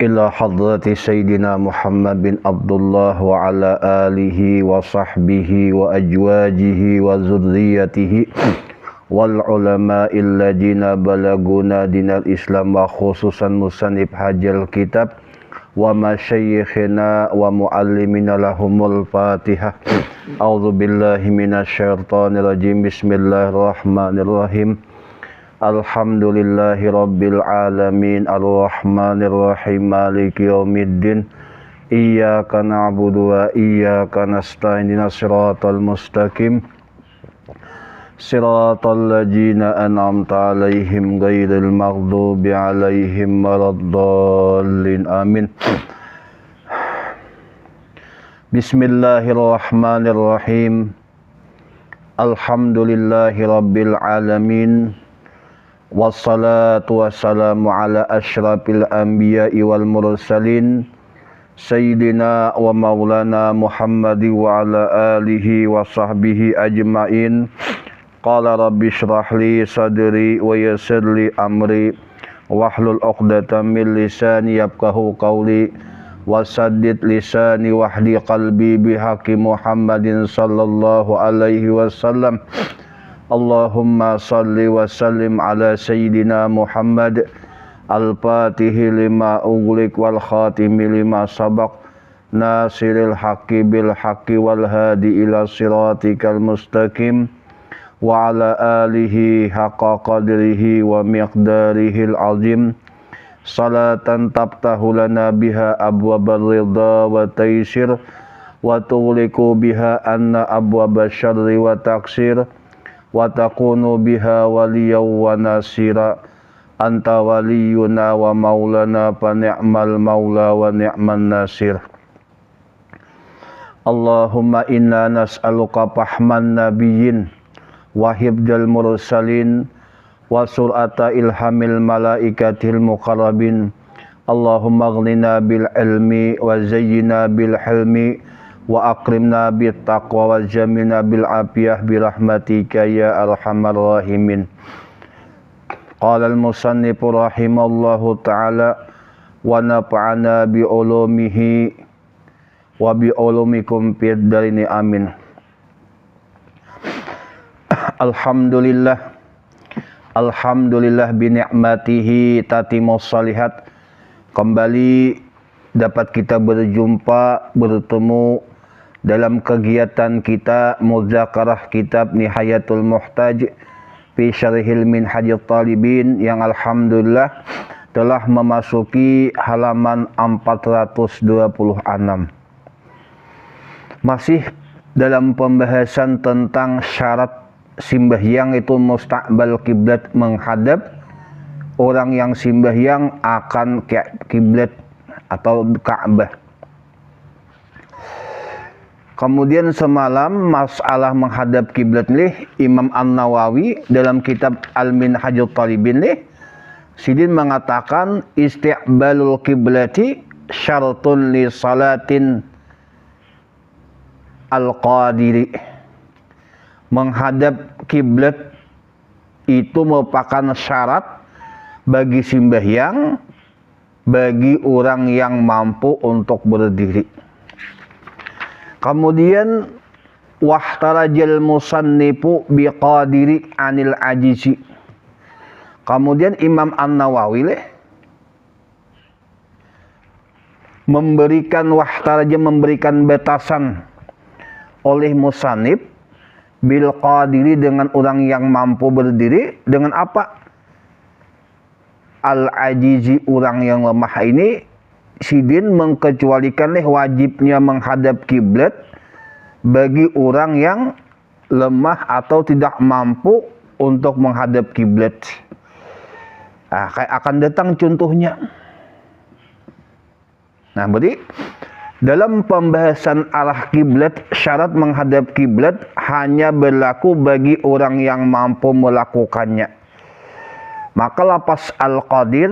إلى حضرة سيدنا محمد بن عبد الله وعلى آله وصحبه وأزواجه وذريته والعلماء الذين بلغونا دين الإسلام وخصوصا مصنف هذا الكتاب ومشايخنا ومعلمنا لهم الفاتحة. أعوذ بالله من الشيطان الرجيم. بسم الله الرحمن الرحيم. Alhamdulillahi Rabbil Alamin Ar-Rahmanir Rahim Maliki Yawmiddin Iyyaka na'budu wa iyyaka nasta'in Ihdinas siratal mustaqim Siratal ladzina an'amta 'alaihim ghairil maghdubi 'alaihim waladdallin. Amin. Bismillahirrahmanirrahim. Alhamdulillahi Rabbil Alamin. Wassalatu wassalamu ala asyrafil anbiya'i wal mursalin Sayyidina wa maulana Muhammadi wa ala alihi wa sahbihi ajma'in. Qala rabbi shrah li sadri wa yassir li amri wahlul 'uqdatam min lisani yafqahu qawli wasaddid lisani wahdi qalbi bihaqqi Muhammadin sallallahu alaihi wasallam. Allahumma salli wa sallim ala Sayyidina Muhammad al-fatihi lima ughliq wal khatimi lima sabaq nasiril haqqi bil haqqi wal hadi ila siratikal mustaqim wa ala alihi haqqa qadrihi wa miqdarihil azim. Salatan tabtahu lana biha abwabal ridha wa taysir wa tughliqu biha anna abwabal syarri wa taksir wa takunu biha waliyaw wa nasira. Anta waliyuna wa maulana fa ni'mal maula wa ni'man nasir. Allahumma inna nas'aluka fahman nabiyyin wa hibdal mursalin wa sur'ata ilhamil malaikatil muqarrabin. Allahumma aghnina bil ilmi wa zayyina bil hilmi wa akrimna bit taqwa wa jamilna bil afiyah bi rahmatika ya arhamar rahimin. Qala al musannif rahimallahu ta'ala wa nafa'ana bi ulumihi wa bi ulumikum fid darini amin. Alhamdulillah bi ni'matihi tatimus shalihat. Kembali dapat kita berjumpa, bertemu dalam kegiatan kita muzakarah kitab Nihayatul Muhtaj fi Syarhil Minhajit Talibin yang alhamdulillah telah memasuki halaman 426. Masih dalam pembahasan tentang syarat sembahyang itu mustaqbal kiblat, menghadap orang yang sembahyang akan kiblat atau Ka'bah. Kemudian semalam masalah menghadap kiblat nih Imam An-Nawawi dalam kitab Al-Minhajut Talibin nih sidin mengatakan istiqbalul kiblati syartun li salatin al-qadiri. Menghadap kiblat itu merupakan syarat bagi sembahyang bagi orang yang mampu untuk berdiri. Kemudian wahtarajal musannifu biqadiri anil ajizi. Kemudian Imam An-Nawawi memberikan batasan oleh musannif bil qadiri dengan orang yang mampu berdiri dengan apa? Al ajizi, orang yang lemah ini sidin mengkecualikan wajibnya menghadap kiblat bagi orang yang lemah atau tidak mampu untuk menghadap kiblat. Nah, akan datang contohnya. Nah, berarti dalam pembahasan arah kiblat, syarat menghadap kiblat hanya berlaku bagi orang yang mampu melakukannya. Maka lapas al-qadir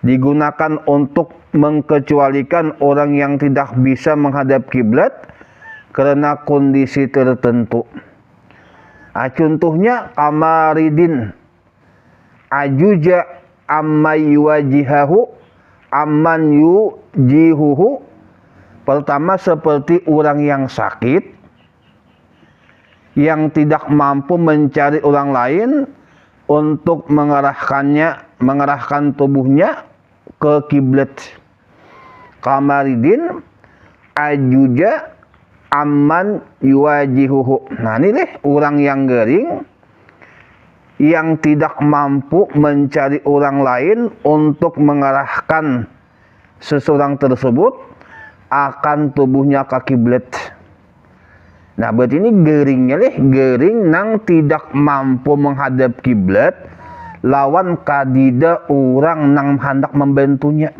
digunakan untuk mengkecualikan orang yang tidak bisa menghadap kiblat karena kondisi tertentu. Contohnya kamaridin ajuja amma yuwajihahu amman yujihuhu, pertama seperti orang yang sakit yang tidak mampu mencari orang lain untuk mengarahkan tubuhnya ke kiblat. Kamaridin ajuja amman yuwajihuhu. Nah ini deh orang yang gering yang tidak mampu mencari orang lain untuk mengarahkan seseorang tersebut akan tubuhnya ke kiblat. Nah berarti ini geringnya leh, gering nang tidak mampu menghadap kiblat lawan kadida orang nang hendak membantunya.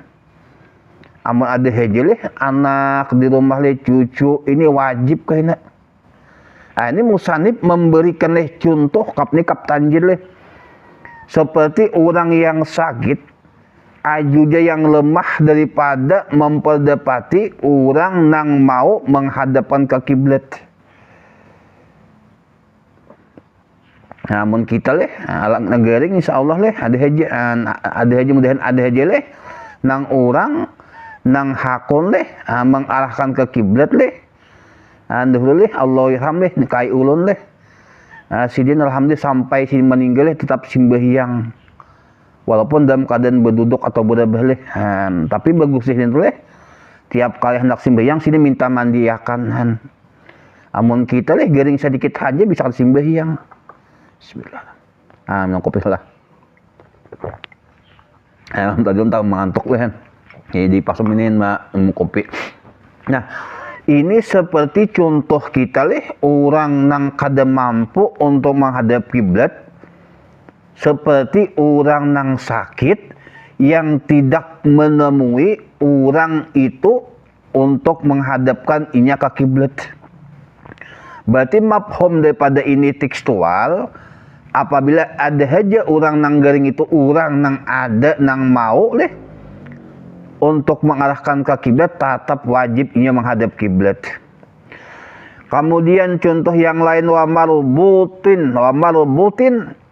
Amun ada aja leh anak di rumah leh, cucu, ini wajib kayaknya. Nah, ini musanib memberikan leh contoh kap tanjir leh. Seperti orang yang sakit, ajuja yang lemah daripada memperdapati orang nang mau menghadapkan ke kiblat. Namun kita leh, alam negara insyaallah leh ada haji mudahan ada haji leh nang orang nang hakon leh mengarahkan ke kiblat leh. Dahulu leh Allah irham leh kai ulun leh. Sidin alhamdulillah sampai sidin meninggal leh tetap sembahyang. Walaupun dalam keadaan berduduk atau berdebah leh. Tapi bagus sidin leh. Tiap kali hendak sembahyang sidin minta mandiakan. Amun kita leh gering sedikit aja bisa sembahyang. Bismillah. Minum kopi lah. Tadi tahu mengantuk leh. Jadi pas minum kopi. Nah, ini seperti contoh kita leh orang nang kada mampu untuk menghadap kiblat, seperti orang nang sakit yang tidak menemui orang itu untuk menghadapkan inya ke kiblat. Berarti mafhum daripada ini tekstual, apabila ada aja orang nang garing itu orang nang ada nang mau leh untuk mengarahkan ke kiblat, tetap wajib ia menghadap kiblat. Kemudian contoh yang lain wa marbutin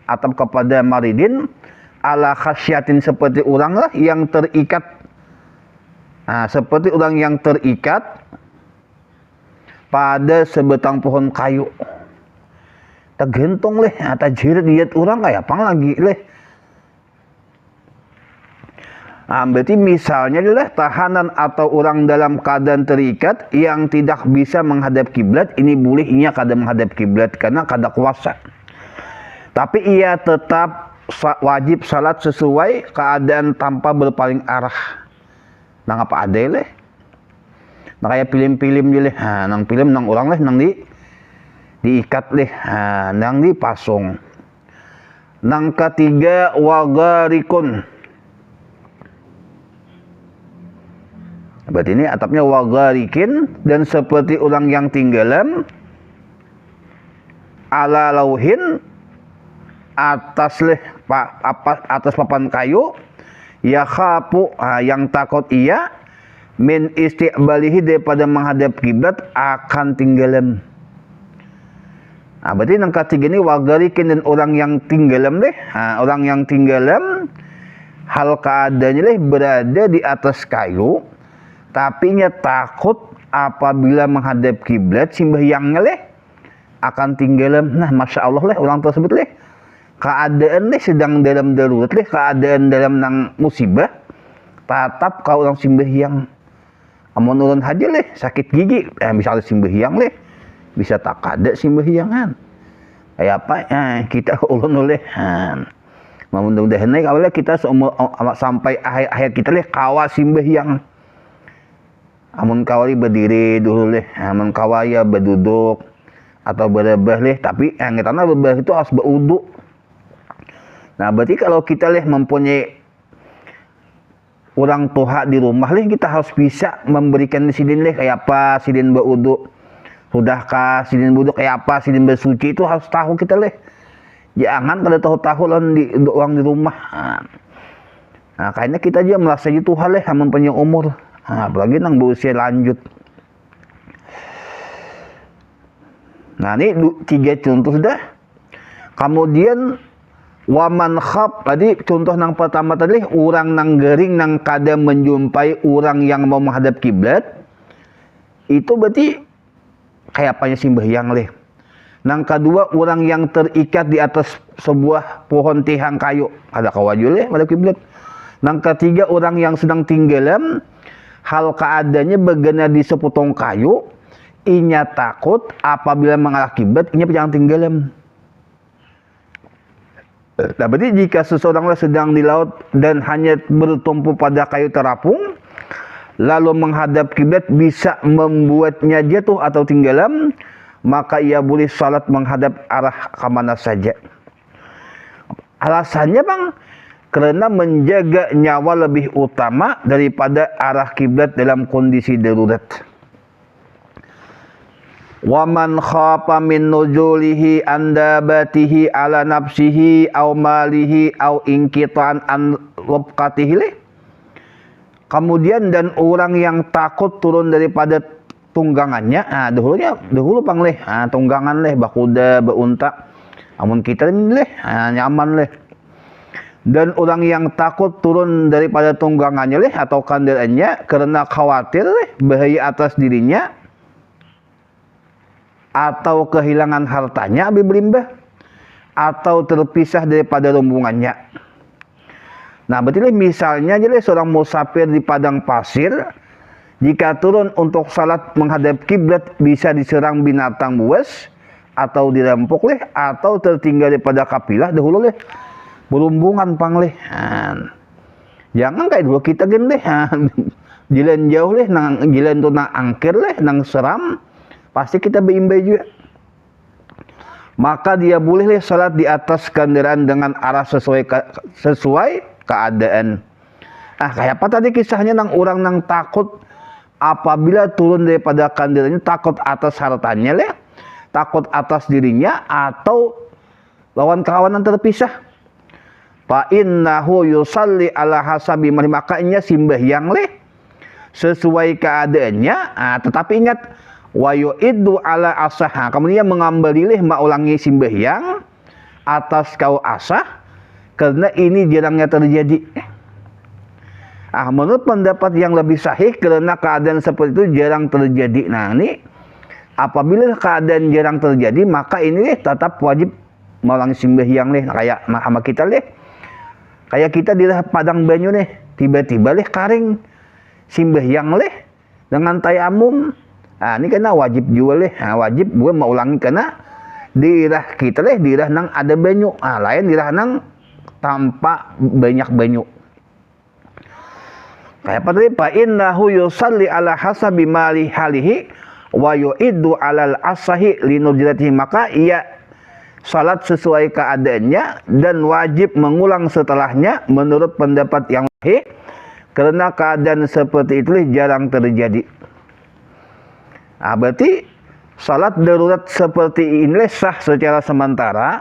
atau kepada maridin ala khasyatin, seperti orang lah yang terikat. Nah, seperti orang yang terikat pada sebatang pohon kayu. Tergantung leh, atau jirat diet orang kayak apa lagi leh. Berarti misalnya adalah tahanan atau orang dalam keadaan terikat yang tidak bisa menghadap kiblat, ini boleh ia kada menghadap kiblat karena kada kuasa. Tapi ia tetap wajib salat sesuai keadaan tanpa berpaling arah. Nang apa ada leh? Nah kayak film-film je leh. Nang film nang orang leh nang diikat leh, nang dipasung. Nang ketiga wagarikun. Berarti ini atapnya wagarikin, dan seperti orang yang tinggalan ala lauhin atas leh atas papan kayu, ya khapu yang takut ia min istiqbalihi daripada menghadap kiblat akan tinggalan. Berarti yang ketiga ini wagarikin, dan orang yang tinggalan leh, orang yang tinggalan hal keadaannya leh berada di atas kayu, tapi nya takut apabila menghadap kiblat sembahyangnya leh akan tinggalan. Nah, masya Allah leh orang tersebut leh keadaan leh sedang dalam darurat leh, keadaan dalam nang musibah, tetap kau orang sembahyang. Amun ulun haja leh sakit gigi, bisa sembahyang leh, bisa tak ada sembahyangan. Kayak apa? Kita ulun leh. Mudah-mudahan awalnya kita sampai akhir kita leh kawa sembahyang. Amun kawali berdiri dulu leh, amun kawaya berduduk atau berebah leh, tapi yang karena berebah itu harus berwudu. Nah berarti kalau kita leh mempunyai orang tua di rumah leh, kita harus bisa memberikan sidin leh kayak apa sidin berwudu, sudahkah sidin berwudu kayak apa sidin bersuci, itu harus tahu kita leh. Jangan pada tahu-tahu orang di rumah. Nah kayaknya kita aja merasa itu hal leh mempunyai umur. Apalagi nang berusia lanjut. Nah ini 3 contoh sudah. Kemudian Waman khab tadi contoh nang pertama tadi orang nang gering nang kada menjumpai orang yang mau menghadap kiblat, itu berarti kayak apanya sembahyang leh. Nang kedua orang yang terikat di atas sebuah pohon tihang kayu, ada kawajul leh menghadap kiblat. Nang ketiga orang yang sedang tinggalan hal keadaannya begana di sepotong kayu, inya takut apabila mengarah kiblat inya jangan tinggalan. Nah, berarti jika seseorang sedang di laut dan hanya bertumpu pada kayu terapung, lalu menghadap kiblat bisa membuatnya jatuh atau tenggelam, maka ia boleh salat menghadap arah ke mana saja. Alasannya bang, karena menjaga nyawa lebih utama daripada arah kiblat dalam kondisi darurat. Waman khafa min nuzulihi andabatihi ala nafsihi aw malihi aw inqitan an rubqatihi. Kemudian dan orang yang takut turun daripada tunggangannya, dahulu bang leh, tunggangan leh, bakuda, beunta, amun kita leh, nyaman leh. Dan orang yang takut turun daripada tunggangannya leh atau kendaraannya karena khawatir leh bahaya atas dirinya atau kehilangan hartanya abi belimbah atau terpisah daripada rombongannya. Nah, berarti misalnya jadi seorang musafir di padang pasir, jika turun untuk salat menghadap kiblat bisa diserang binatang buas atau dirampok leh atau tertinggal daripada kapilah dahulu leh berumbungan pang leh. Jangan kayak dulu kita gen leh jalan jauh leh nang jalan tu nang angker leh nang seram, pasti kita berimbai juga. Maka dia boleh salat di atas kendaraan dengan arah sesuai keadaan. Kayak apa tadi kisahnya nang orang nang takut apabila turun daripada kendaraannya, takut atas hartanya leh, takut atas dirinya atau lawan kawanan terpisah. Fa innahu yusalli ala hasabi makanya sembahyang leh sesuai keadaannya, tetapi ingat wa yu'iddu ala asah, kemudian mengambali ulangi sembahyang atas kau asah karena ini jarangnya terjadi. Menurut pendapat yang lebih sahih karena keadaan seperti itu jarang terjadi. Nah, ini apabila keadaan jarang terjadi maka ini tetap wajib mengulangi sembahyang kayak sama kita kayak kita di padang banyu tiba-tiba karing sembahyang dengan tayamum. Ini kena wajib juga wajib gue mau ulangi karena daerah kita daerah nang ada banyu, lain daerah nang tanpa banyak banyu. Kayak apa tadi? Fa innahu yusalli ala hasabi mali halihi wa yu'iddu alal asahi linujratihi, maka ia salat sesuai keadaannya dan wajib mengulang setelahnya menurut pendapat yang sahih karena keadaan seperti itu jarang terjadi. Berarti salat darurat seperti ini sah secara sementara,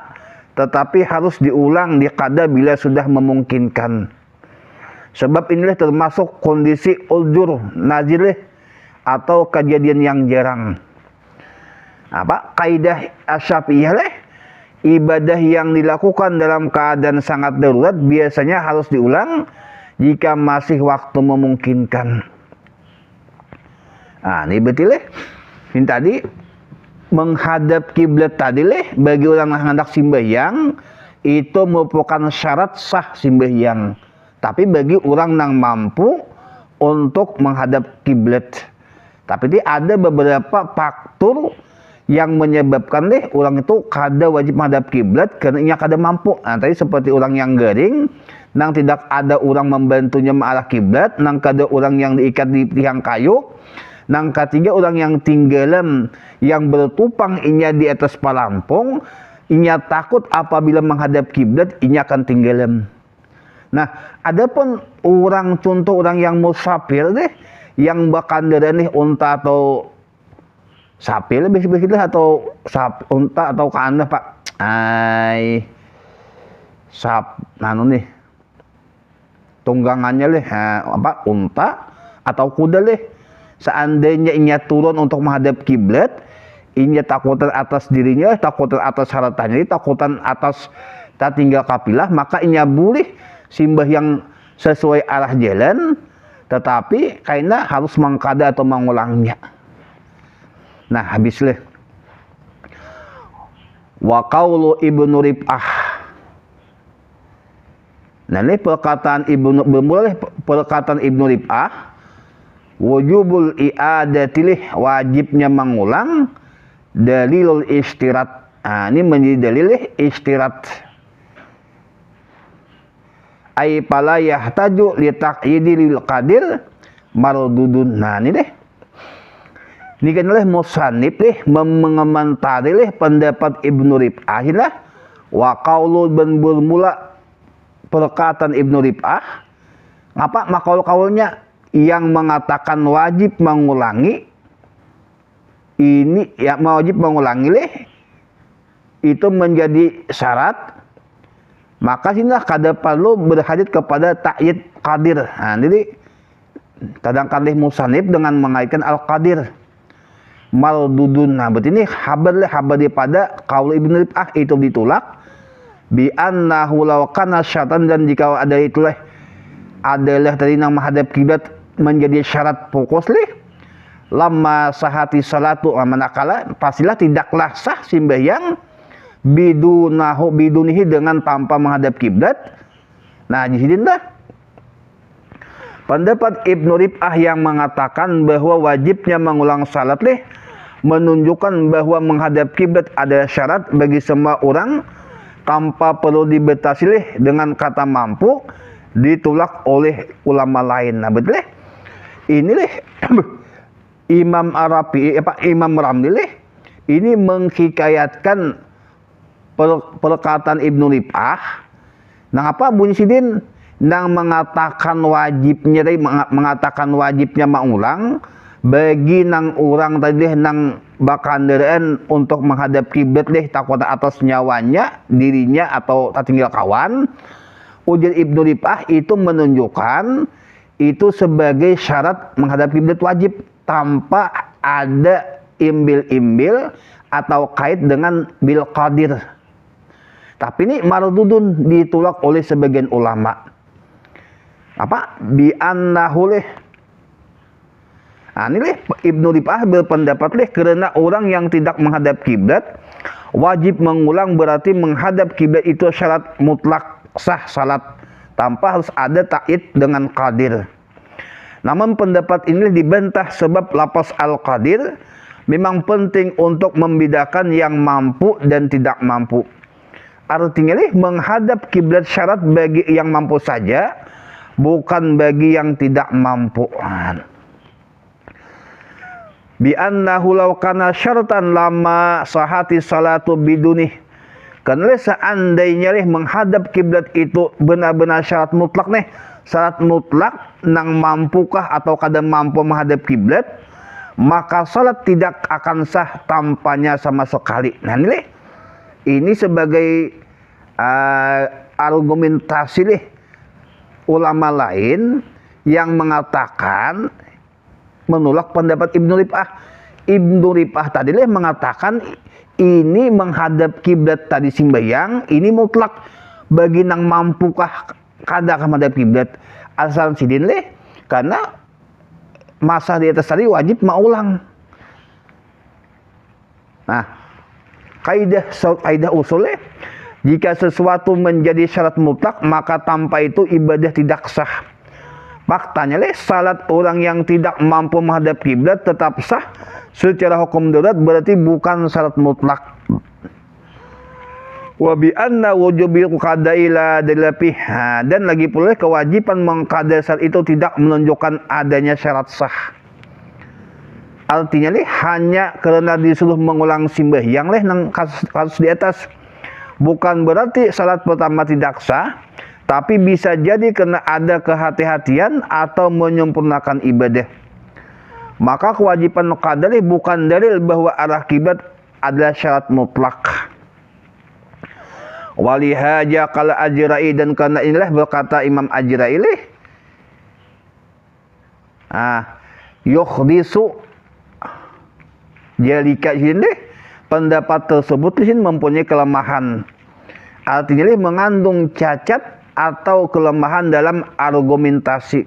tetapi harus diulang di kada bila sudah memungkinkan. Sebab inilah termasuk kondisi uzur nazil atau kejadian yang jarang. Kaidah Asy-Syafi'iyah ibadah yang dilakukan dalam keadaan sangat darurat biasanya harus diulang jika masih waktu memungkinkan. Ini betul ini tadi menghadap kiblat tadi bagi orang yang hendak sembahyang itu merupakan syarat sah sembahyang. Tapi bagi orang yang mampu untuk menghadap kiblat. Tapi ada beberapa faktor yang menyebabkan orang itu kada wajib menghadap kiblat karena ia kada mampu. Tadi seperti orang yang garing, nang tidak ada orang membantunya mengarah kiblat, nang kada orang yang diikat di tiang kayu, nang ketiga orang yang tinggalan yang bertupang inya di atas palampung, inya takut apabila menghadap kiblat inya akan tenggelam. Nah, adapun orang contoh orang yang musafir yang berkendaraan unta atau sapi lebih atau unta atau kana Pak. Tunggangannya unta atau kuda seandainya inya turun untuk menghadap kiblat, inya takutan atas dirinya, takutan atas hartanya, takutan atas tak tinggal kapilah, maka inya boleh simbah yang sesuai arah jalan, tetapi kaina harus mengkada atau mengulangnya. Nah, habislah. Wa qaulu Ibnu Rib'ah. Nah, ini perkataan Ibnu Rib'ah, wujubul i'adatilih, wajibnya mengulang, dalilul istirat. Nah, ini menjadi dalil istirat. Ai pala yahtaju li taqyidil qadir mardudun. Nah, ini deh. Ini kan oleh musannif mengomentari pendapat Ibnu Rib'ah lah. Wa qaulu dan bermula perkataan Ibnu Rib'ah. Apa makaul-kaulnya yang mengatakan wajib mengulangi ini ya, wajib mengulangi itu menjadi syarat. Maka sinilah kada perlu berhadit kepada ta'yid qadir. Nah, jadi kadang-kadang musannif dengan mengaitkan al-qadir mardudun. Nah, berarti ini habar daripada qaul Ibnu Rib'ah itu ditolak bi annahu law kana syaratan, dan jika ada itulah adalah tadi nang menghadap kiblat menjadi syarat pokok lama sahati salatu, manakala pastilah tidaklah sah sembahyang bidunihi dengan tanpa menghadap kiblat. Nah, di sini dah pendapat Ibnu Rib'ah yang mengatakan bahwa wajibnya mengulang salat menunjukkan bahwa menghadap kiblat ada syarat bagi semua orang tanpa perlu dibatasi dengan kata mampu, ditolak oleh ulama lain. Nah, betul ini Imam Ramli ini menghikayatkan perkataan Ibnu Rib'ah. Nang apa bunyi sidin nang mengatakan wajibnya mengulang bagi nang orang tadi nang bakandaraan untuk menghadap kiblat takut atas nyawanya, dirinya atau tak tinggal kawan. Ujar Ibnu Rib'ah itu menunjukkan itu sebagai syarat menghadap kiblat wajib tanpa ada imbil-imbil atau kait dengan bil qadir. Tapi ini mardudun, ditolak oleh sebagian ulama. Apa? Bi annahu Nah, ini Ibnu Rib'ah berpendapat karena orang yang tidak menghadap kiblat wajib mengulang, berarti menghadap kiblat itu syarat mutlak sah salat tanpa harus ada ta'id dengan qadir. Namun pendapat ini dibantah sebab lafaz al-qadir memang penting untuk membedakan yang mampu dan tidak mampu. Artinya menghadap kiblat syarat bagi yang mampu saja, bukan bagi yang tidak mampu. Bi annahu law kana syaratan lama sahati salatu bidunih. Karena seandainya menghadap kiblat itu benar-benar syarat mutlak syarat mutlak nang mampukah atau kada mampu menghadap kiblat, maka salat tidak akan sah tanpanya sama sekali. Nah, ini sebagai argumentasi ulama lain yang mengatakan menolak pendapat Ibnu Rib'ah. Ibnu Rib'ah tadi mengatakan ini menghadap kiblat tadi sembahyang ini mutlak bagi nang mampukah kada menghadap kiblat. Asal sidin karena masa di atas tadi wajib mengulang. Nah, kaidah usul jika sesuatu menjadi syarat mutlak maka tanpa itu ibadah tidak sah. Faktanya salat orang yang tidak mampu menghadap kiblat tetap sah secara hukum darurat, berarti bukan syarat mutlak. Wa bi anna wujubil qada'i la dalapih. Dan lagi pula kewajiban mengqada salat itu tidak menunjukkan adanya syarat sah. Artinya hanya karena disuruh mengulang sembahyang nang kasus di atas, bukan berarti salat pertama tidak sah, tapi bisa jadi karena ada kehati-hatian atau menyempurnakan ibadah. Maka kewajiban qada bukan dalil bahwa arah kiblat adalah syarat mutlak. Walihaja qala Ajra'i, dan karena inilah berkata Imam Ajra'i yukhdisu jalika ini pendapat tersebut mempunyai kelemahan. artinya mengandung cacat atau kelemahan dalam argumentasi.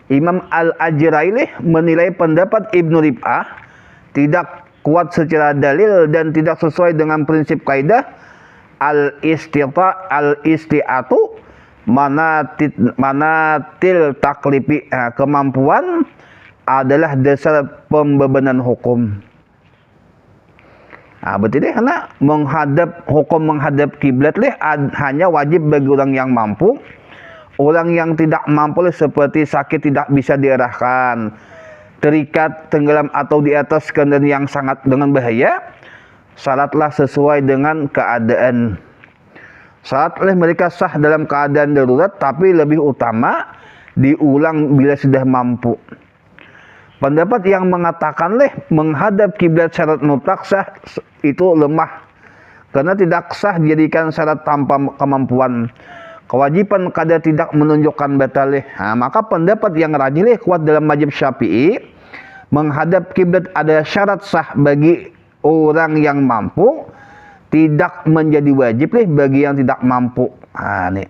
Imam Al-Ajraili menilai pendapat Ibnu Rib'ah tidak kuat secara dalil dan tidak sesuai dengan prinsip kaidah al-isti'atu manatil taklifi. Kemampuan adalah dasar pembebanan hukum. Berarti deh, karena hukum menghadap kiblat hanya wajib bagi orang yang mampu. Orang yang tidak mampu seperti sakit tidak bisa diarahkan, terikat, tenggelam atau di atas kendaraan yang sangat dengan bahaya, salatlah sesuai dengan keadaan. Salat oleh mereka sah dalam keadaan darurat, tapi lebih utama diulang bila sudah mampu. Pendapat yang mengatakan menghadap kiblat syarat mutlak sah itu lemah, karena tidak sah dijadikan syarat tanpa kemampuan. Kewajiban kada tidak menunjukkan batal. Maka pendapat yang rajih kuat dalam mazhab Syafi'i, menghadap kiblat ada syarat sah bagi orang yang mampu, tidak menjadi wajib bagi yang tidak mampu. Nih.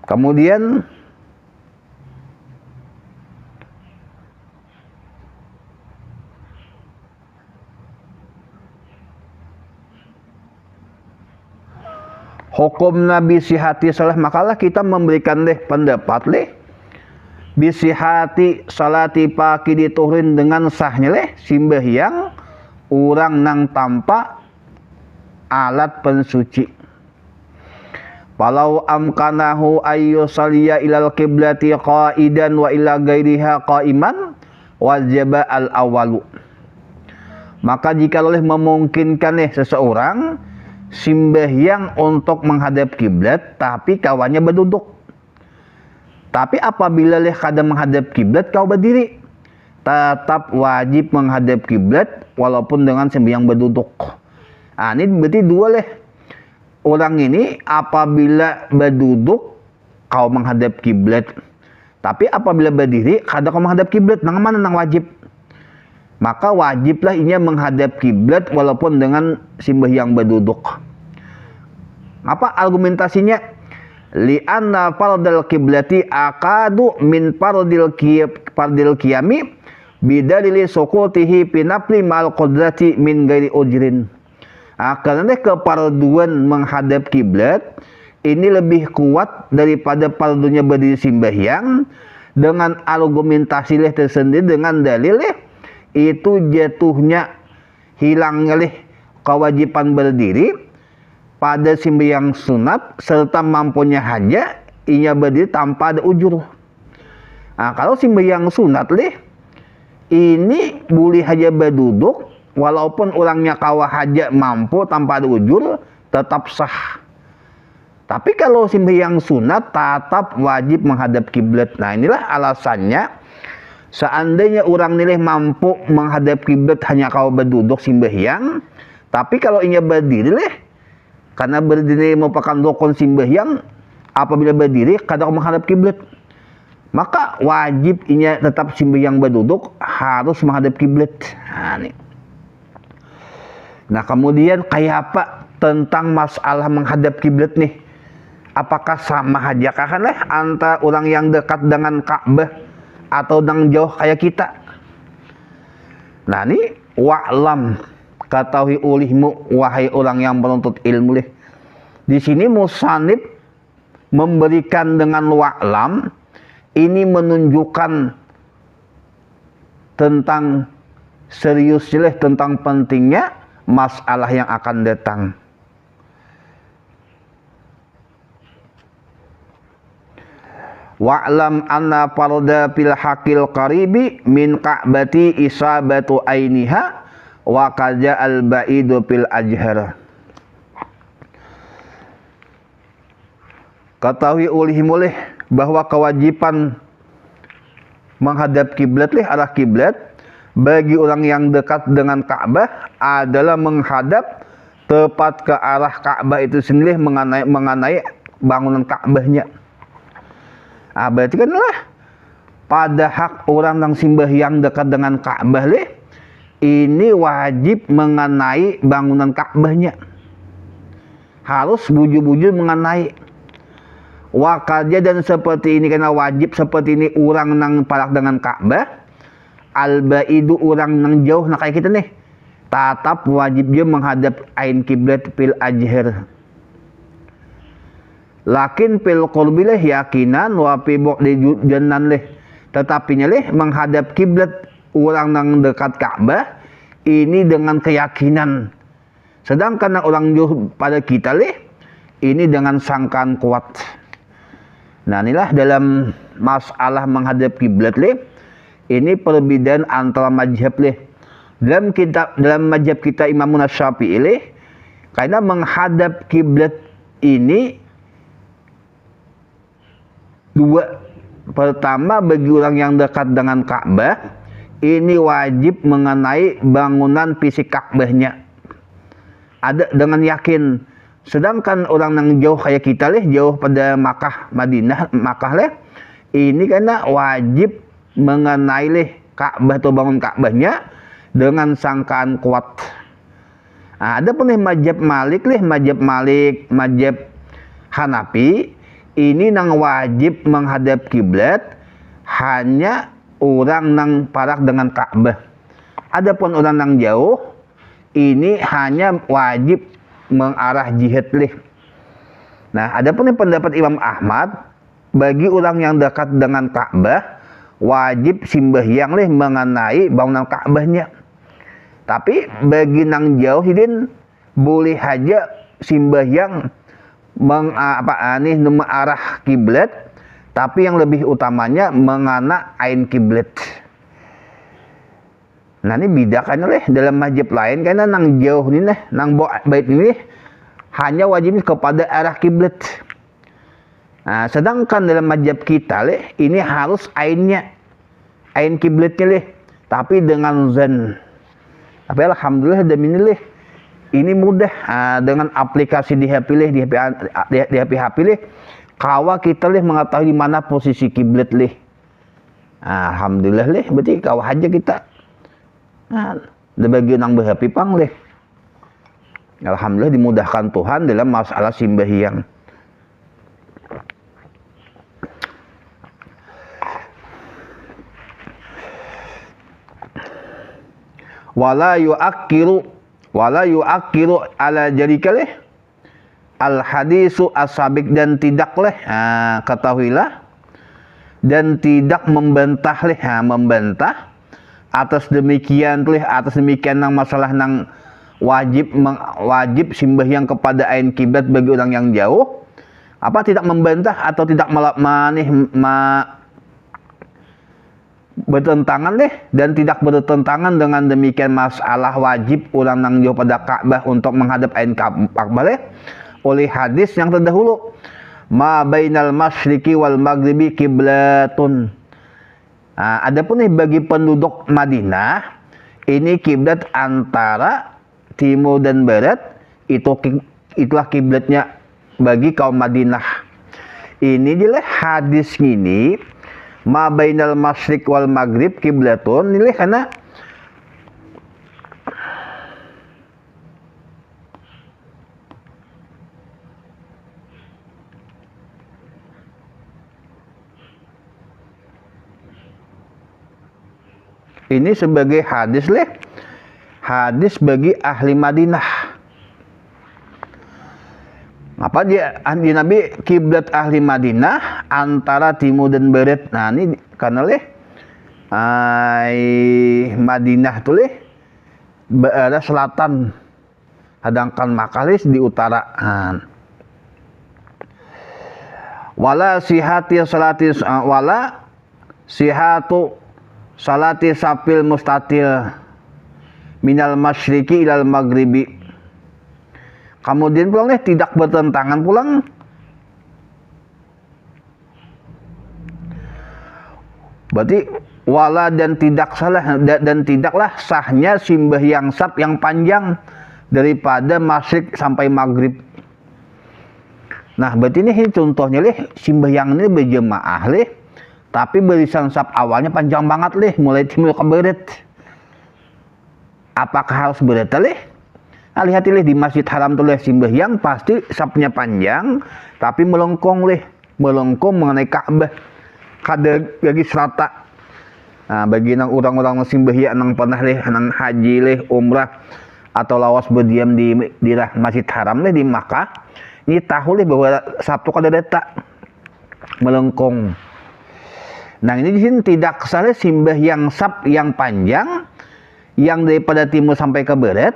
Kemudian hukum Nabi sihati salah, makalah kita memberikan pendapat bisihati salati paki diturin dengan sahnya simbahyang orang nang tanpa alat pensuci. Walau amkanahu ayyu saliya ilal kiblati qaidan wa ila gairiha qaiman wajaba al awalu. Maka jika oleh memungkinkan seseorang simbahyang untuk menghadap kiblat tapi kawannya berduduk. Tapi apabila kada menghadap kiblat kau berdiri, tetap wajib menghadap kiblat walaupun dengan sembahyang berduduk. Ini berarti dua orang ini apabila berduduk kau menghadap kiblat, tapi apabila berdiri kada kau menghadap kiblat, nang mana nang wajib? Maka wajiblah inya menghadap kiblat walaupun dengan sembahyang berduduk. Apa argumentasinya? Li'anna fardal kiblati akadu min fardil qiyami bidalili suqutihi pinapli ma'al qudrati min gairi ujrin. Karena keparduan menghadap kiblat ini lebih kuat daripada pardunya berdiri sembahyang, dengan argumentasi tersendiri, dengan dalil itu jatuhnya hilangnya kewajiban berdiri pada sembahyang sunat serta mampunya haja inya berdiri tanpa ada ujur. Kalau sembahyang sunat ini boleh haja berduduk walaupun orangnya kawa haja mampu tanpa ada ujur, tetap sah. Tapi kalau sembahyang sunat tetap wajib menghadap kiblat. Inilah alasannya seandainya orang nilai mampu menghadap kiblat hanya kau berduduk sembahyang, tapi kalau inya berdiri karena berdiri merupakan rukun sembahyang, apabila berdiri kada menghadap kiblat, maka wajib inya tetap sembahyang berduduk harus menghadap kiblat. Nah, kemudian kayak apa tentang masalah menghadap kiblat nih? Apakah sama aja antara orang yang dekat dengan Ka'bah atau yang jauh kayak kita? Nah, ini wa'lam, ketahui ulihmu wahai orang yang menuntut ilmu. Di sini musannif memberikan dengan wa'lam ini menunjukkan tentang seriusnya, tentang pentingnya masalah yang akan datang. Wa'lam anna farda fil haqil qaribi min ka'bati isabatu ainiha wa kaja al ba'idu fil ajhar. Ketahui ulihmu bahwa kewajiban menghadap kiblat arah kiblat bagi orang yang dekat dengan Ka'bah adalah menghadap tepat ke arah Ka'bah itu sendiri, mengenai bangunan Ka'bahnya. Berarti kan pada hak orang yang sembahyang dekat dengan Ka'bah ini wajib mengenai bangunan Ka'bahnya, harus bujur-bujur mengenai. Wakaja dan seperti ini, karena wajib seperti ini orang nang parak dengan Ka'bah, al-baidu orang nang jauh, nah kayak kita nih tetap wajibnya menghadap ain kiblat fil ajhar. Lakin fil qurbi leh yakinan wa fi bu'di jannan leh, tetapinya leh menghadap kiblat orang nang dekat Ka'bah ini dengan keyakinan, sedangkan orang jauh pada kita leh ini dengan sangkaan kuat. Nah, inilah dalam masalah menghadap kiblat leh, ini perbedaan antara mazhab leh. Dalam mazhab kita Imam Syafi'i leh, karena menghadap kiblat ini dua. Pertama, bagi orang yang dekat dengan Ka'bah ini wajib mengenai bangunan fisik Ka'bahnya, ada dengan yakin. Sedangkan orang yang jauh kayak kita leh, jauh pada Makkah, Madinah, Makkah leh, ini karena wajib mengenai leh Ka'bah atau bangun Ka'bahnya dengan sangkaan kuat. Nah, ada pun mazhab Malik leh, mazhab Hanafi, ini nang wajib menghadap kiblat hanya orang nang parak dengan Ka'bah. Adapun orang nang jauh ini hanya wajib mengarah jihad leh. Nah, adapun pendapat Imam Ahmad, bagi orang yang dekat dengan Ka'bah wajib sembahyang leh mengenai bangunan Ka'bahnya. Tapi bagi nang jauh ini boleh aja sembahyang mengarah kiblat, tapi yang lebih utamanya mengana ain kiblat. Nah, ini bedakannya leh dalam mazhab lain, karena nang jauh ini nih, nang bait ini hanya wajib kepada arah kiblat. Nah, sedangkan dalam mazhab kita leh ini harus ain kiblatnya leh, tapi dengan zan. Tapi alhamdulillah demi ini leh, ini mudah dengan aplikasi di HP leh, di HP leh, kawa kita leh mengetahui di mana posisi kiblat leh. Alhamdulillah leh, berarti kawa aja kita. Nah, bagian yang berhapi pang leh. Alhamdulillah dimudahkan Tuhan dalam masalah sembahyang. Wala yu'akkiru ala jarika leh al hadisu asabik, dan tidaklah ketahuilah dan tidak membantah leh, membantah atas demikian nang masalah nang wajib sembahyang kepada ain kiblat bagi orang yang jauh, tidak membantah atau tidak bertentangan leh, dan tidak bertentangan dengan demikian masalah wajib orang nang jauh pada Ka'bah untuk menghadap ain Ka'bah leh, oleh hadis yang terdahulu, ma bainal masyriqi wal maghribi kiblatun. Adapun bagi penduduk Madinah, ini kiblat antara timur dan barat, itulah kiblatnya bagi kaum Madinah. Ini jelas hadis ini, ma bainal masyriq wal maghrib kiblatun, ini karena ini sebagai hadis leh, hadis bagi ahli Madinah. Apa dia Nabi kiblat ahli Madinah antara timur dan barat. Nah, ini karena leh Madinah tuh leh berada selatan, sedangkan Makkah leh di utara. Wala sihati sihatu salati sapil mustatil minal masyriqi ilal maghribi. Kemudian pulang tidak bertentangan pulang berarti wala dan tidak salah dan tidaklah sahnya sembahyang saf yang panjang daripada masyrik sampai maghrib. Nah, berarti ini contohnya sembahyang ini berjemaah tapi barisan saf awalnya panjang banget mulai timur ke barat. apakah harus berat leh? Nah, lihat leh di Masjid Haram tuh leh sembahyang pasti sapnya panjang tapi melengkung leh, melengkung mengenai Ka'bah. Kada lagi serata. Nah, bagi nang orang-orang sembahyang nang pernah leh nang haji leh umrah atau lawas berdiam di Masjid Haram leh di Makkah, ini tahu leh bahwa Sabtu kada data melengkung. Nah, ini di sini tidak salah sembahyang sab yang panjang yang daripada timur sampai ke barat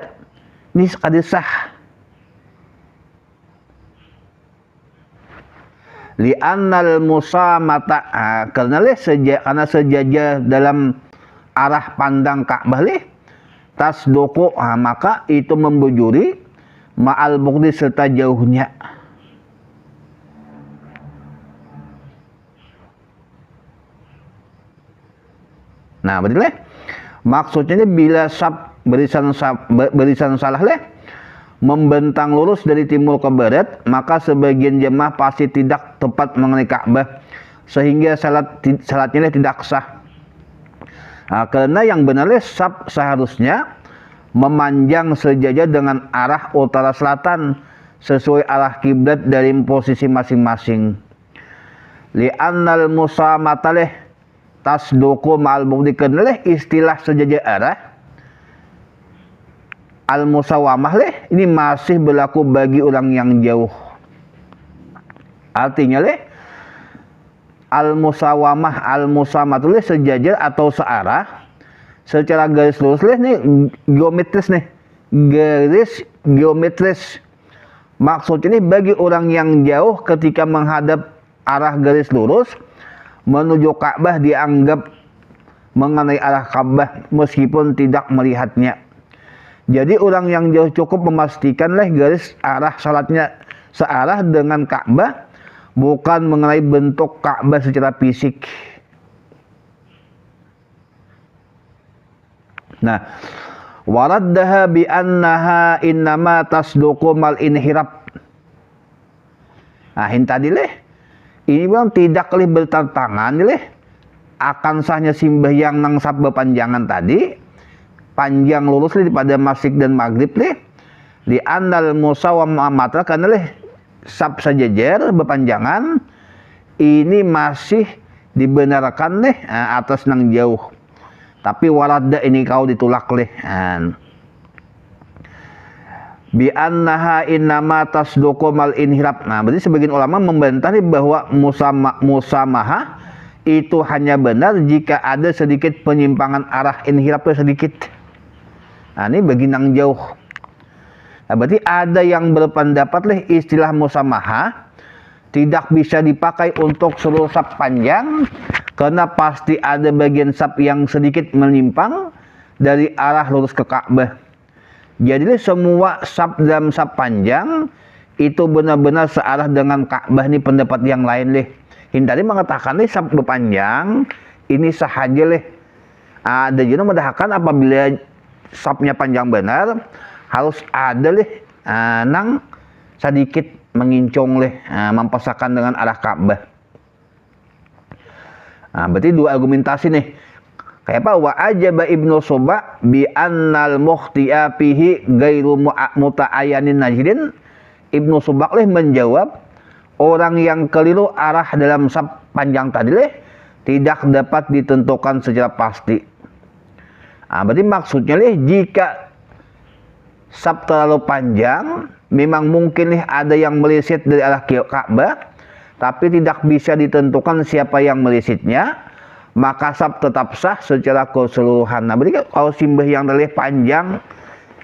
ini kada sah. Li'annal musamata, karena sejajar dalam arah pandang Ka'bah leh tasduqu, maka itu membujuri ma'al bughdi serta jauhnya. Nah, berarti leh maksudnya bila barisan salah leh membentang lurus dari timur ke barat, maka sebagian jemaah pasti tidak tepat mengenai Ka'bah sehingga salatnya tidak sah. Nah, karena yang benar sab seharusnya memanjang sejajar dengan arah utara selatan sesuai arah kiblat dari posisi masing-masing. Li'annal musamata leh tasduqu ma'al bughdi, karena istilah sejajar arah al-musawamah leh ini masih berlaku bagi orang yang jauh. Artinya leh al-musamah leh sejajar atau searah secara garis lurus leh nih geometris nih. Garis geometris. Maksudnya nih bagi orang yang jauh ketika menghadap arah garis lurus menuju Ka'bah dianggap mengenai arah Ka'bah meskipun tidak melihatnya. Jadi orang yang jauh cukup memastikan garis arah salatnya searah dengan Ka'bah, bukan mengenai bentuk Ka'bah secara fisik. Nah, waraddaha bi annaha innama tasduqu mal inhirab. Nah, ini tadi ini bilang tidak bertentangan akan sahnya sembahyang nang sab bepanjangan tadi. Panjang lurus pada masjid dan maghrib di andal musawamata, karena sab sejajar berpanjangan ini masih dibenarkan atas nang jauh. Tapi warada ini kau ditolak bi annaha innama tasduqu mal inhirab. Nah, berarti sebagian ulama membantah bahwa musamaha itu hanya benar jika ada sedikit penyimpangan arah inhirab sedikit. Nah, ini bagi nang jauh. Nah, berarti ada yang berpendapat istilah musamaha tidak bisa dipakai untuk seluruh sab panjang karena pasti ada bagian sab yang sedikit menyimpang dari arah lurus ke Ka'bah. Jadi semua sab dalam sab panjang itu benar-benar searah dengan Ka'bah. Ini pendapat yang lain Ini tadi mengatakan sab berpanjang ini sahaja ada juga mendahkan apabila sabnya panjang benar harus ada nang sedikit mengincung mempasakan dengan arah Ka'bah. Nah, berarti dua argumentasi kayak apa? Wa ajaba Ibnu Subak bi annal mukhti'a fihi ghairu muta'ayyanin najrin. Ibnu Subak menjawab orang yang keliru arah dalam sab panjang tadi tidak dapat ditentukan secara pasti. Nah, berarti maksudnya jika sab terlalu panjang memang mungkin ada yang meleset dari arah Ka'bah tapi tidak bisa ditentukan siapa yang melesitnya, maka sab tetap sah secara keseluruhan. Nah, berarti kalau sembahyang yang panjang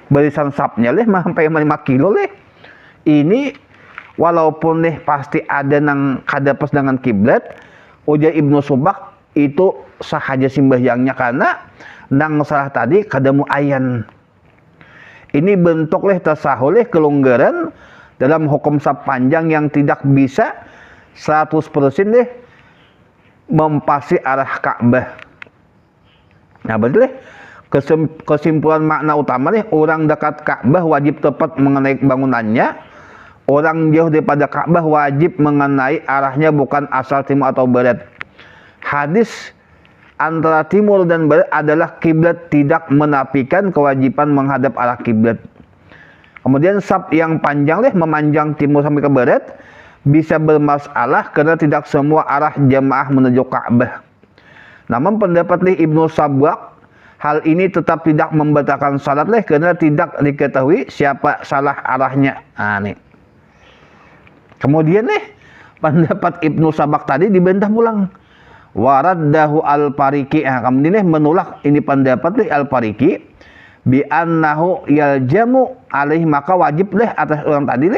barisan sabnya sampai 5 kilo ini walaupun pasti ada nang kadapes dengan kiblat, ujar Ibnu Subak itu sah aja sembahyangnya karena nang salah tadi kada muayyan. Ini bentuk tasahul kelonggaran dalam hukum sab panjang yang tidak bisa 100% mempasi arah Ka'bah. Nah, berarti kesimpulan makna utama orang dekat Ka'bah wajib tepat mengenai bangunannya. Orang jauh daripada Ka'bah wajib mengenai arahnya bukan asal timur atau barat. Hadis antara timur dan barat adalah kiblat, tidak menafikan kewajiban menghadap arah kiblat. Kemudian saf yang panjang memanjang timur sampai ke barat bisa bermasalah karena tidak semua arah jamaah menuju Ka'bah. Namun pendapat Ibnu Sabwaq, hal ini tetap tidak membatalkan salat karena tidak diketahui siapa salah arahnya. Nih. Kemudian pendapat Ibnu Sabwaq tadi dibantah pulang. Waraddahu al-Fariki. Kemudian menolak ini pendapat al-Fariki bi annahu yaljamu alaih, maka wajib atas orang tadi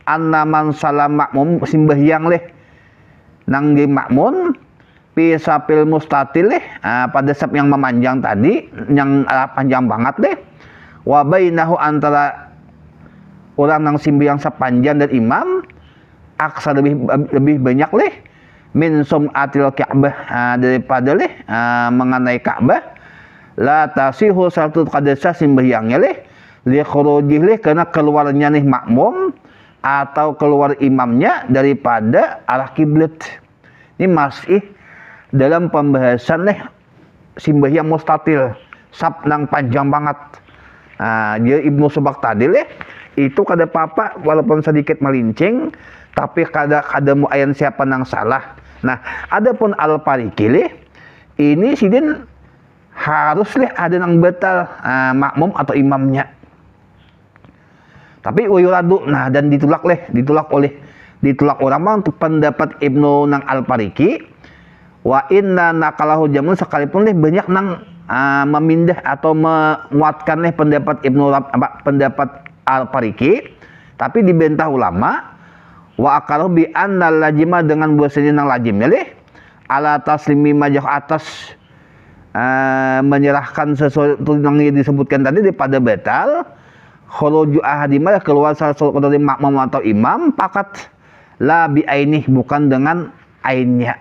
anna man salam makmum sembahyang nangge makmun pisapil mustatil pada sab yang memanjang tadi, yang panjang banget wa bainahu antara orang nang sembahyang sepanjang dan imam aksa lebih banyak min sum'atil Ka'bah daripada mengenai Ka'bah, la tasihu satu kadesa sembahyangnya li khurujih karena keluarnya makmum atau keluar imamnya daripada arah kiblat. Ini masih dalam pembahasan sembahyang mustatil, sab nang panjang banget. Dia Ibnu Sabwaq tadi itu kada apa-apa walaupun sedikit melincing, tapi kada muayyan siapa nang salah. Nah, adapun al-Fariki ini sidin harus ada nang batal makmum atau imamnya. Tapi wayuradu, dan ditolak orang untuk pendapat Ibnu nang al-Fariki. Wa inna nakalahu jamun, sekalipun banyak nang memindah atau menguatkan pendapat pendapat al-Fariki, tapi dibantah ulama. Wa akaruh bi anna lajima, dengan bahasanya nang lajimnya ala taslimi majah atas menyerahkan sesuatu yang disebutkan tadi daripada batal. Khuruju ahadimah, keluar salah satu dari makmum atau imam, pakat la bi ainih, bukan dengan ainnya.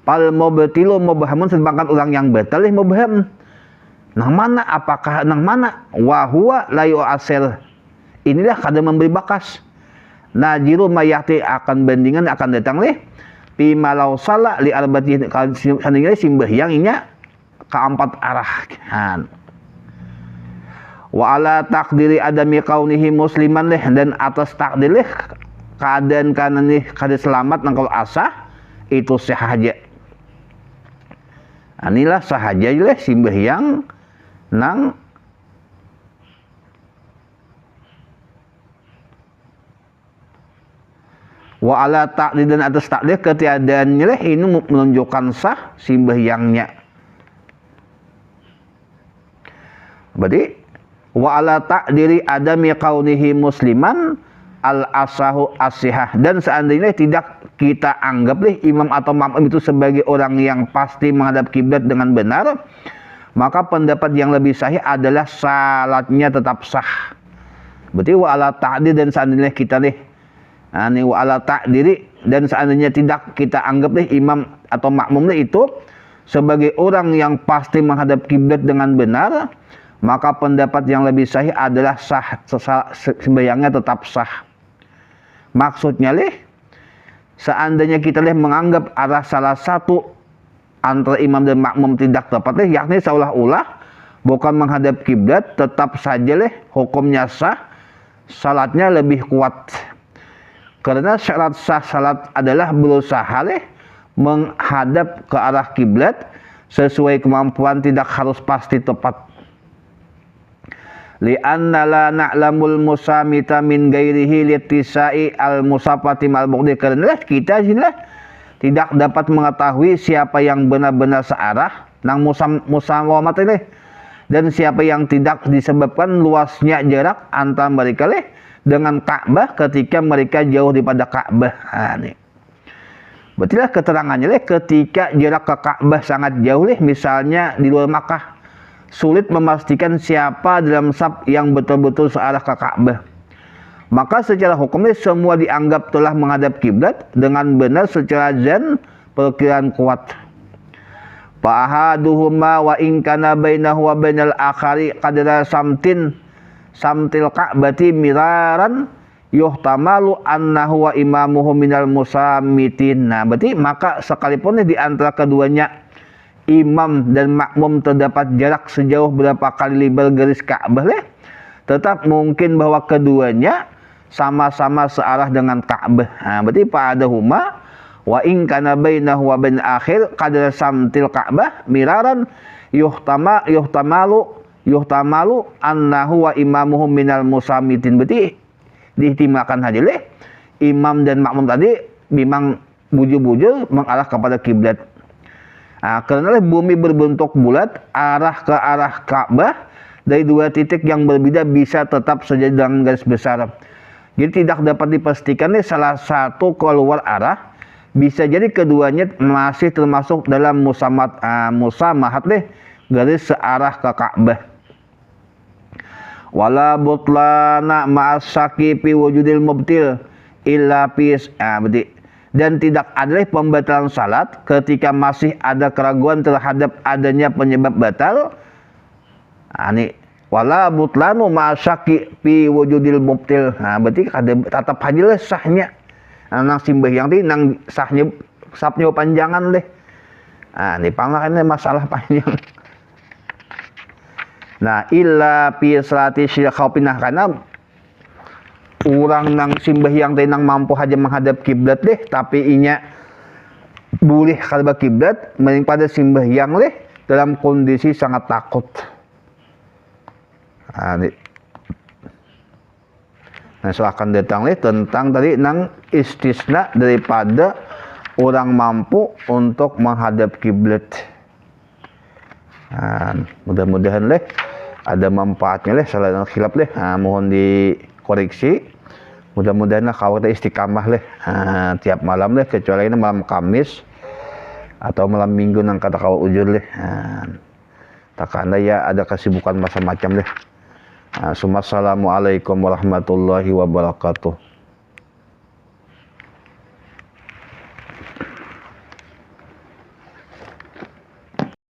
Pal mubtilu mubhamun, sedangkan orang yang batal mubham. Nang mana, apakah nang mana? Wa huwa la yu'asir. Inilah kada memberi bakas. Najiru mayati, akan bandingan akan datang pi malau salah li arbati, seandainya sembahyangnya keempat arah. Wa ala takdiri adami kaunihi musliman dan atas takdir keadaan kanan kada selamat nang kalau asah itu sahaja. Inilah sahaja sembahyang nang wa ala takdir, dan atas takdir ketiadaannya ini menunjukkan sah sembahyangnya. Berarti wa ala takdiri adami kaunihi musliman al asahu asihah, dan seandainya tidak kita anggap imam atau makmum itu sebagai orang yang pasti menghadap kiblat dengan benar, maka pendapat yang lebih sahih adalah salatnya tetap sah. Berarti wa ala takdir, dan seandainya kita wa ala takdiri, dan seandainya tidak kita anggap imam atau makmum itu sebagai orang yang pasti menghadap kiblat dengan benar, maka pendapat yang lebih sahih adalah sah, sembahyangnya tetap sah. Maksudnya seandainya kita menganggap arah salah satu antara imam dan makmum tidak tepat yakni seolah-olah bukan menghadap kiblat, tetap saja hukumnya sah, salatnya lebih kuat. Karena syarat sah salat adalah berusaha menghadap ke arah kiblat sesuai kemampuan, tidak harus pasti tepat. Li'anna la na'lamul musamita min gairihi litisai al-musafati mal-bughdi, karena kita tidak dapat mengetahui siapa yang benar-benar searah nang musawamat ini, dan siapa yang tidak, disebabkan luasnya jarak antara mereka dengan Ka'bah ketika mereka jauh daripada Ka'bah. Berarti keterangannya ketika jarak ke Ka'bah sangat jauh misalnya di luar Makkah, sulit memastikan siapa dalam saf yang betul-betul searah ke Ka'bah. Maka secara hukumnya semua dianggap telah menghadap kiblat dengan benar secara zan, perkiraan kuat. Fa'ahaduhuma wa in kana bainahu wa bainal akhari qadra samtil Ka'bati miraran yuhtamalu annahu wa imamuhu minal musammitin. Nah, berarti maka sekalipun di antara keduanya imam dan makmum terdapat jarak sejauh berapa kali lebar garis Ka'bah leh, tetap mungkin bahwa keduanya sama-sama searah dengan Ka'bah. Berarti pada huma wa in kana bainahu wa bain akhir qadra samtil Ka'bah miraran yuhtamalu annahu wa imamuhum minal musamitin. Berarti diihtimalkan aja leh, imam dan makmum tadi memang bujur-bujur mengarah kepada kiblat. Karena bumi berbentuk bulat, arah ke arah Ka'bah dari dua titik yang berbeda bisa tetap saja dengan garis besar. Jadi tidak dapat dipastikan salah satu keluar arah, bisa jadi keduanya masih termasuk dalam musamahat garis searah ke Ka'bah. Wala butlana ma'as syaki fi wujudil mubtil illa pis. Berarti dan tidak ada pembatalan salat ketika masih ada keraguan terhadap adanya penyebab batal. Ini wala butlanu ma'asyaki fi wujudil mubtil. Berarti ada tatap hajilah sahnya. Nang simbahyang teh nang sahnya sapnya panjangan deh. Ini pangakannya masalah panjang. Nah, illa fi salati syakhaupinah, karena orang nang simbahyang teh nang mampu aja menghadap kiblat deh, tapi inya boleh kalba kiblat mending pada simbahyang deh dalam kondisi sangat takut. Nah, silahkan datang tentang tadi nang istisna daripada orang mampu untuk menghadap kiblat. Mudah-mudahan ada manfaatnya salah khilaf mohon dikoreksi. Mudah-mudahan kau istiqamah tiap malam kecuali ini malam Kamis atau malam Minggu nang kata kau ujur takanda ya ada kesibukan macam-macam Assalamualaikum warahmatullahi wabarakatuh.